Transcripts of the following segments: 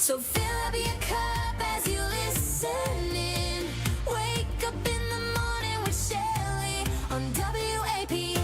So fill up your cup as you listen in. Wake up in the morning with Shelly on WAPN.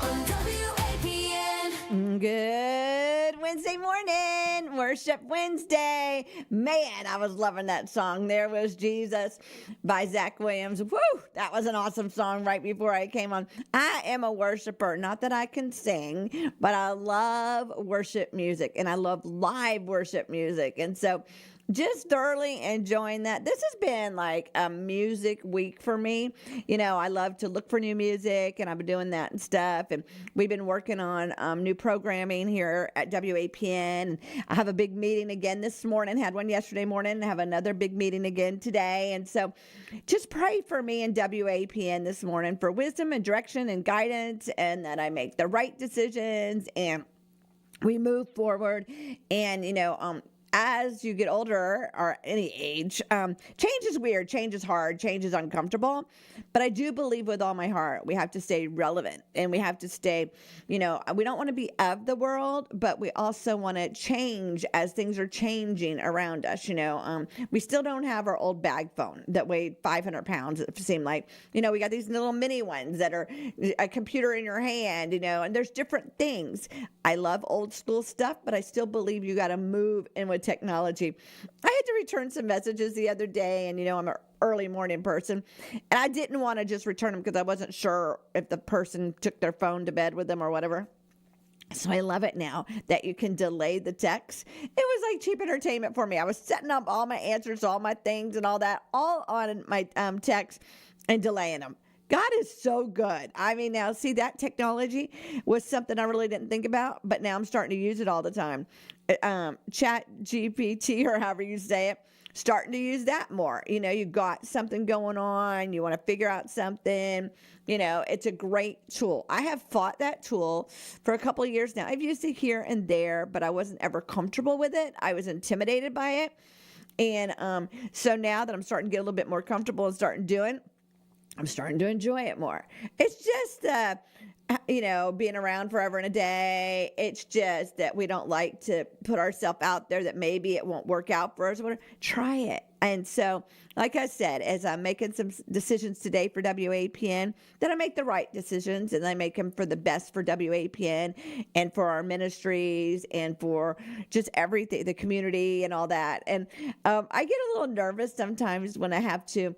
On WAPN. Good Wednesday morning, Worship Wednesday. Man, I was loving that song. There Was Jesus by Zach Williams. Woo, that was an awesome song right before I came on. I am a worshiper. Not that I can sing, but I love worship music and I love live worship music. And so just thoroughly enjoying that. This has been like a music week for me. You know, I love to look for new music and I've been doing that and stuff. And we've been working on new programming here at WAPN. And I have a big meeting again this morning, had one yesterday morning, and have another big meeting again today. And so just pray for me in WAPN this morning for wisdom and direction and guidance, and that I make the right decisions and we move forward. And, as you get older, or any age, change is weird, change is hard, change is uncomfortable. But I do believe with all my heart, we have to stay relevant and we have to stay, we don't want to be of the world, but we also want to change as things are changing around us. We still don't have our old bag phone that weighed 500 pounds, it seemed like. We got these little mini ones that are a computer in your hand, and there's different things. I love old school stuff, but I still believe you got to move in with technology. I had to return some messages the other day, and I'm an early morning person, and I didn't want to just return them because I wasn't sure if the person took their phone to bed with them or whatever. So I love it now that you can delay the text. It was like cheap entertainment for me. I was setting up all my answers, all my things and all that, all on my text and delaying them. God is so good. I mean, now see, that technology was something I really didn't think about, but now I'm starting to use it all the time. Chat GPT, or however you say it, starting to use that more. You got something going on, you want to figure out something, it's a great tool. I have fought that tool for a couple of years now. I've used it here and there, but I wasn't ever comfortable with it. I was intimidated by it. And so now that I'm starting to get a little bit more comfortable and I'm starting to enjoy it more. It's just, being around forever and a day. It's just that we don't like to put ourselves out there that maybe it won't work out for us. Try it. And so, like I said, as I'm making some decisions today for WAPN, that I make the right decisions and I make them for the best for WAPN and for our ministries and for just everything, the community and all that. And I get a little nervous sometimes when I have to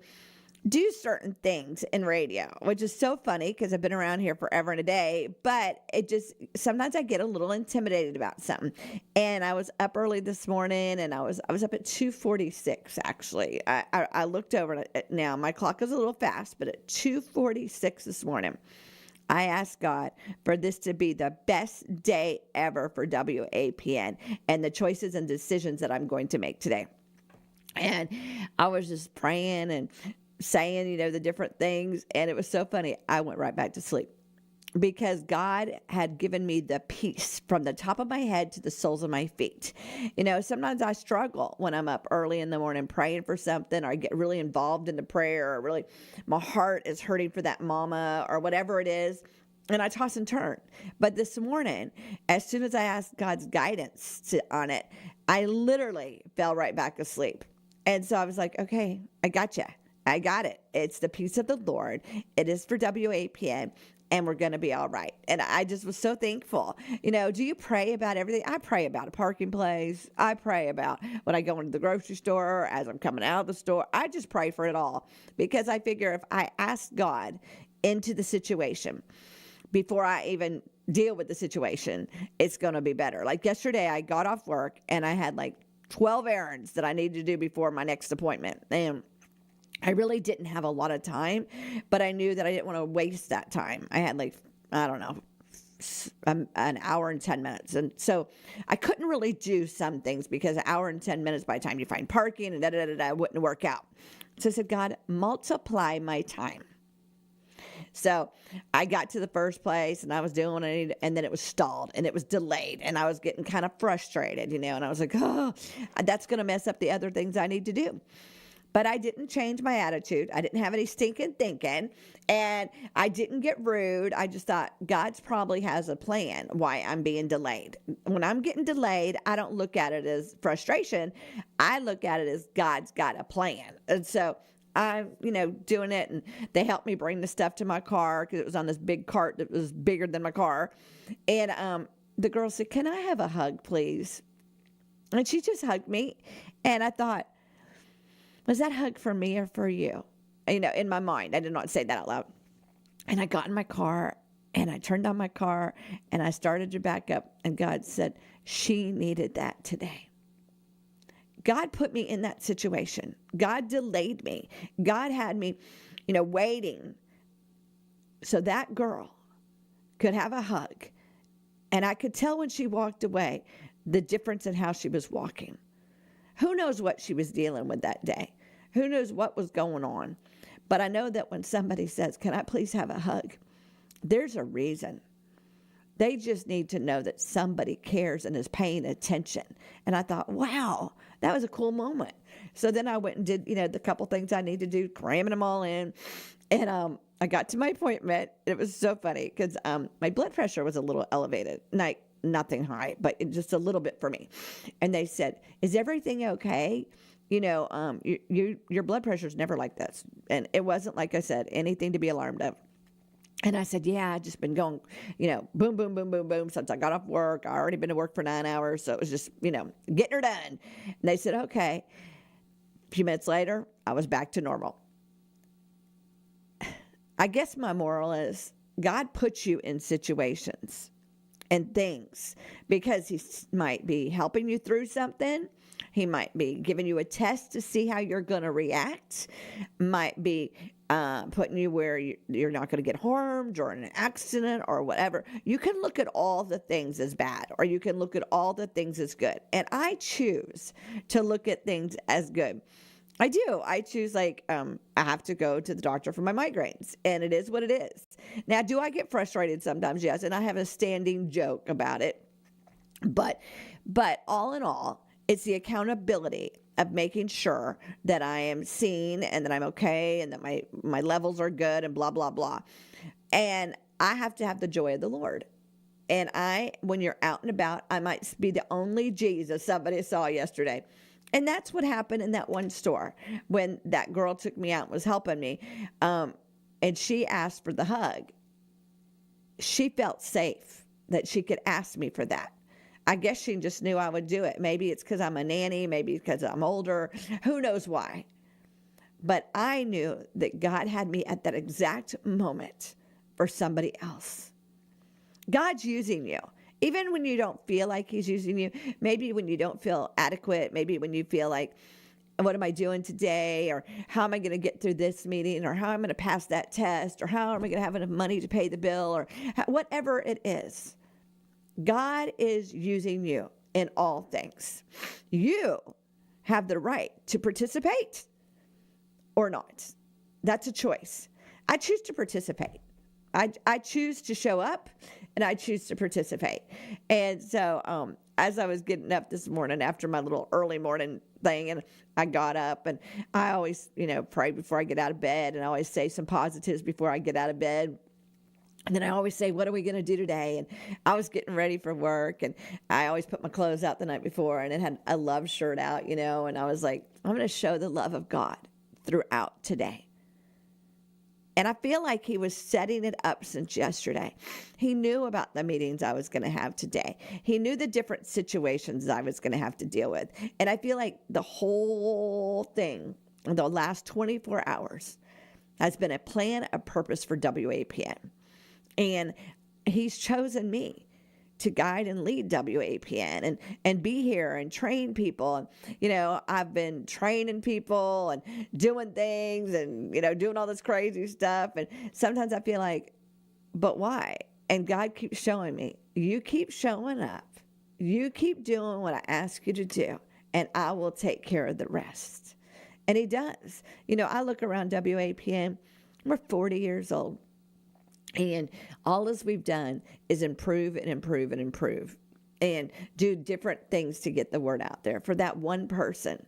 do certain things in radio, which is so funny because I've been around here forever and a day, but sometimes I get a little intimidated about something. And I was up early this morning, and I was up at 2:46 actually. I looked over now, my clock is a little fast, but at 2:46 this morning, I asked God for this to be the best day ever for WAPN and the choices and decisions that I'm going to make today. And I was just praying and saying, the different things. And it was so funny. I went right back to sleep because God had given me the peace from the top of my head to the soles of my feet. Sometimes I struggle when I'm up early in the morning praying for something, or I get really involved in the prayer, or really my heart is hurting for that mama or whatever it is. And I toss and turn. But this morning, as soon as I asked God's guidance on it, I literally fell right back asleep. And so I was like, okay, I got you. I got it. It's the peace of the Lord. It is for WAPN, and we're going to be all right. And I just was so thankful. Do you pray about everything? I pray about a parking place. I pray about when I go into the grocery store, as I'm coming out of the store. I just pray for it all because I figure if I ask God into the situation before I even deal with the situation, it's going to be better. Like yesterday, I got off work and I had like 12 errands that I needed to do before my next appointment. And I really didn't have a lot of time, but I knew that I didn't want to waste that time. I had an hour and 10 minutes. And so I couldn't really do some things because an hour and 10 minutes by the time you find parking and wouldn't work out. So I said, God, multiply my time. So I got to the first place and I was doing it, and then it was stalled and it was delayed, and I was getting kind of frustrated, and I was like, oh, that's going to mess up the other things I need to do. But I didn't change my attitude. I didn't have any stinking thinking. And I didn't get rude. I just thought God's probably has a plan why I'm being delayed. When I'm getting delayed, I don't look at it as frustration. I look at it as God's got a plan. And so I'm, doing it. And they helped me bring the stuff to my car because it was on this big cart that was bigger than my car. And the girl said, "Can I have a hug, please?" And she just hugged me. And I thought, was that hug for me or for you? In my mind, I did not say that out loud. And I got in my car and I turned on my car and I started to back up. And God said, she needed that today. God put me in that situation. God delayed me. God had me, waiting so that girl could have a hug. And I could tell when she walked away the difference in how she was walking. Who knows what she was dealing with that day? Who knows what was going on? But I know that when somebody says, "Can I please have a hug?" there's a reason. They just need to know that somebody cares and is paying attention. And I thought, wow, that was a cool moment. So then I went and did, the couple things I need to do, cramming them all in. And I got to my appointment. It was so funny because my blood pressure was a little elevated. Nothing high, but just a little bit for me. And they said, "Is everything okay? Your blood pressure is never like this." And it wasn't, like I said, anything to be alarmed of. And I said, "Yeah, I've just been going, boom, boom, boom, boom, boom, since I got off work. I already been to work for 9 hours. So it was just, getting her done." And they said, "Okay." A few minutes later, I was back to normal. I guess my moral is God puts you in situations and things because he might be helping you through something. He might be giving you a test to see how you're going to react. Might be putting you where you're not going to get harmed or in an accident or whatever. You can look at all the things as bad, or you can look at all the things as good. And I choose to look at things as good. I do. I choose, I have to go to the doctor for my migraines, and it is what it is. Now, do I get frustrated sometimes? Yes, and I have a standing joke about it. But all in all, it's the accountability of making sure that I am seen and that I'm okay and that my levels are good and blah, blah, blah. And I have to have the joy of the Lord. And when you're out and about, I might be the only Jesus somebody saw yesterday. And that's what happened in that one store when that girl took me out and was helping me. And she asked for the hug. She felt safe that she could ask me for that. I guess she just knew I would do it. Maybe it's because I'm a nanny. Maybe because I'm older. Who knows why? But I knew that God had me at that exact moment for somebody else. God's using you. Even when you don't feel like he's using you, maybe when you don't feel adequate, maybe when you feel like, what am I doing today? Or how am I going to get through this meeting? Or how am I going to pass that test? Or how am I going to have enough money to pay the bill? Or whatever it is. God is using you in all things. You have the right to participate or not. That's a choice. I choose to participate. I choose to show up, and I choose to participate. And so as I was getting up this morning after my little early morning thing, and I got up, and I always, pray before I get out of bed, and I always say some positives before I get out of bed. And then I always say, what are we going to do today? And I was getting ready for work, and I always put my clothes out the night before, and it had a love shirt out, and I was like, I'm going to show the love of God throughout today. And I feel like he was setting it up since yesterday. He knew about the meetings I was going to have today. He knew the different situations I was going to have to deal with. And I feel like the whole thing, the last 24 hours, has been a plan, a purpose for WAPN. And he's chosen me to guide and lead WAPN and be here and train people. And, I've been training people and doing things and, doing all this crazy stuff. And sometimes I feel like, but why? And God keeps showing me, you keep showing up. You keep doing what I ask you to do, and I will take care of the rest. And he does. I look around WAPN, we're 40 years old. And all as we've done is improve and improve and improve and do different things to get the word out there for that one person.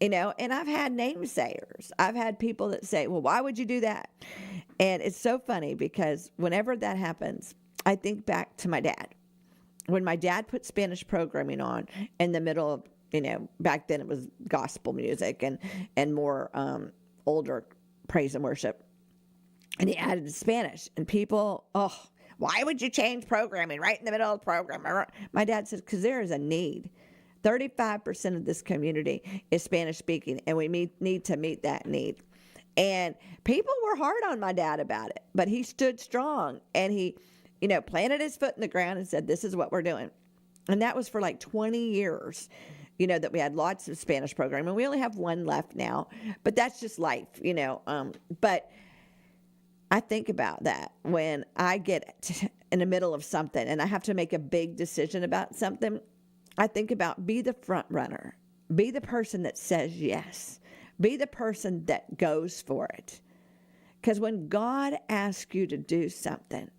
And I've had namesayers. I've had people that say, well, why would you do that? And it's so funny because whenever that happens, I think back to my dad. When my dad put Spanish programming on in the middle of, back then it was gospel music and more older praise and worship. And he added Spanish. And people, why would you change programming right in the middle of the program? My dad said, because there is a need. 35% of this community is Spanish speaking, and we need to meet that need. And people were hard on my dad about it, but he stood strong, and he, planted his foot in the ground and said, this is what we're doing. And that was for like 20 years, that we had lots of Spanish programming. We only have one left now, but that's just life, but I think about that when I get in the middle of something and I have to make a big decision about something. I think about be the front runner, be the person that says yes, be the person that goes for it. Because when God asks you to do something,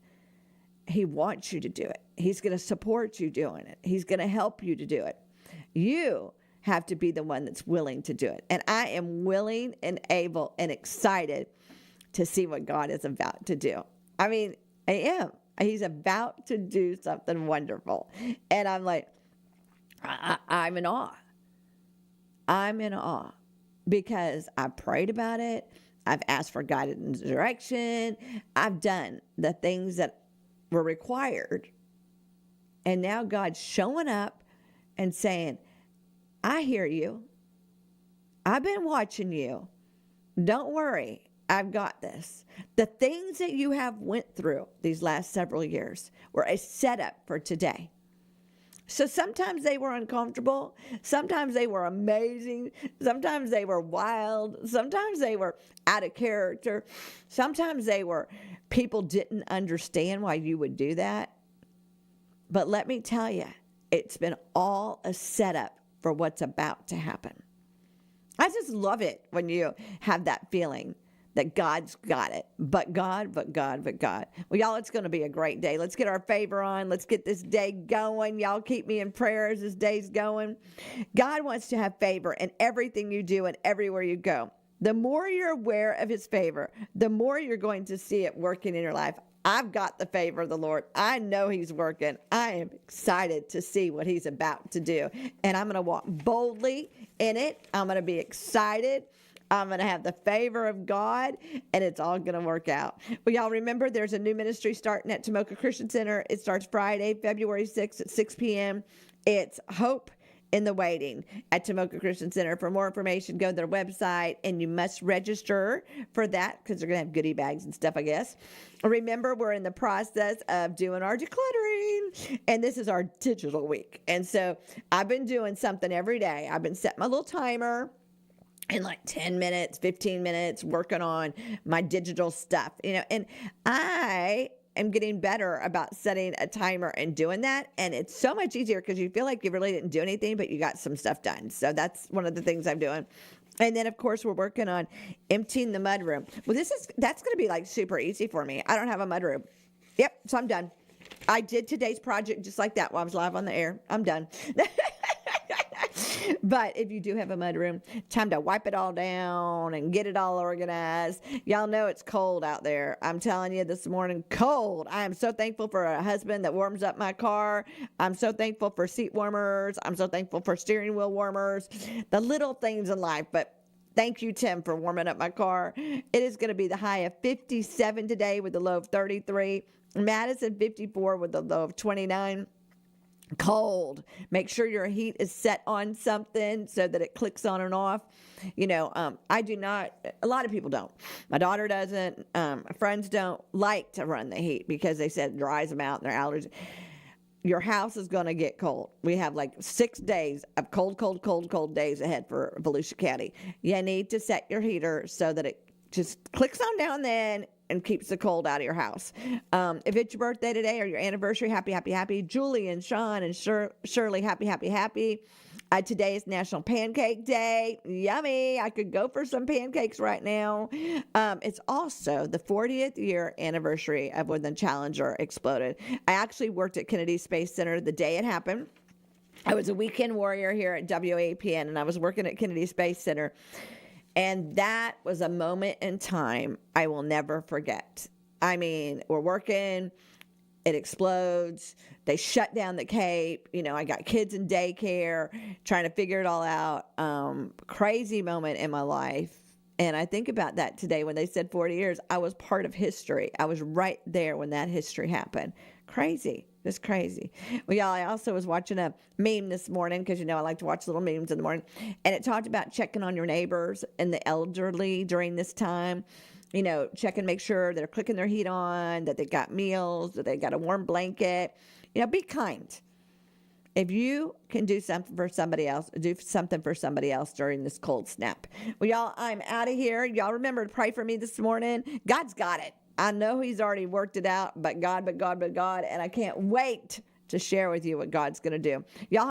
he wants you to do it. He's going to support you doing it. He's going to help you to do it. You have to be the one that's willing to do it. And I am willing and able and excited to see what God is about to do. I mean, I am. He's about to do something wonderful. And I'm like, I'm in awe. I'm in awe because I prayed about it. I've asked for guidance and direction. I've done the things that were required. And now God's showing up and saying, I hear you. I've been watching you. Don't worry. I've got this. The things that you have went through these last several years were a setup for today. So sometimes they were uncomfortable. Sometimes they were amazing. Sometimes they were wild. Sometimes they were out of character. Sometimes people didn't understand why you would do that. But let me tell you, it's been all a setup for what's about to happen. I just love it when you have that feeling that God's got it. But God. Well, y'all, it's going to be a great day. Let's get our favor on. Let's get this day going. Y'all keep me in prayer as this day's going. God wants to have favor in everything you do and everywhere you go. The more you're aware of his favor, the more you're going to see it working in your life. I've got the favor of the Lord. I know he's working. I am excited to see what he's about to do. And I'm going to walk boldly in it. I'm going to be excited. I'm going to have the favor of God, and it's all going to work out. Well, y'all remember there's a new ministry starting at Tomoka Christian Center. It starts Friday, February 6th at 6 p.m. It's Hope in the Waiting at Tomoka Christian Center. For more information, go to their website, and you must register for that because they're going to have goodie bags and stuff, I guess. Remember, we're in the process of doing our decluttering, and this is our digital week. And so I've been doing something every day. I've been setting my little timer in like 10 minutes, 15 minutes, working on my digital stuff, and I am getting better about setting a timer and doing that. And it's so much easier because you feel like you really didn't do anything, but you got some stuff done. So that's one of the things I'm doing. And then, of course, we're working on emptying the mudroom. Well, that's going to be like super easy for me. I don't have a mudroom. Yep. So I'm done. I did today's project just like that while I was live on the air. I'm done. But if you do have a mudroom, time to wipe it all down and get it all organized. Y'all know it's cold out there. I'm telling you this morning, cold. I am so thankful for a husband that warms up my car. I'm so thankful for seat warmers. I'm so thankful for steering wheel warmers. The little things in life, but thank you, Tim, for warming up my car. It is going to be the high of 57 today with the low of 33. Madison 54 with the low of 29. Cold. Make sure your heat is set on something so that it clicks on and off. I do not, a lot of people don't. My daughter doesn't. Friends don't like to run the heat because they said it dries them out and their allergies. Your house is going to get cold. We have like 6 days of cold days ahead for Volusia County. You need to set your heater so that it just clicks on down then and keeps the cold out of your house. If it's your birthday today or your anniversary, happy. Julie and Sean and Shirley, happy. Today is National Pancake Day. Yummy. I could go for some pancakes right now. It's also the 40th year anniversary of when the Challenger exploded. I actually worked at Kennedy Space Center the day it happened. I was a weekend warrior here at WAPN, and I was working at Kennedy Space Center. And that was a moment in time I will never forget. I mean, we're working, it explodes. They shut down the Cape. You know, I got kids in daycare, trying to figure it all out. Crazy moment in my life. And I think about that today when they said 40 years. I was part of history. I was right there when that history happened. Crazy. Just crazy. Well, y'all, I also was watching a meme this morning because, you know, I like to watch little memes in the morning. And it talked about checking on your neighbors and the elderly during this time. You know, check and make sure they're clicking their heat on, that they got meals, that they got a warm blanket. You know, be kind. If you can do something for somebody else, do something for somebody else during this cold snap. Well, y'all, I'm out of here. Y'all remember to pray for me this morning. God's got it. I know he's already worked it out, but God, and I can't wait to share with you what God's going to do. Y'all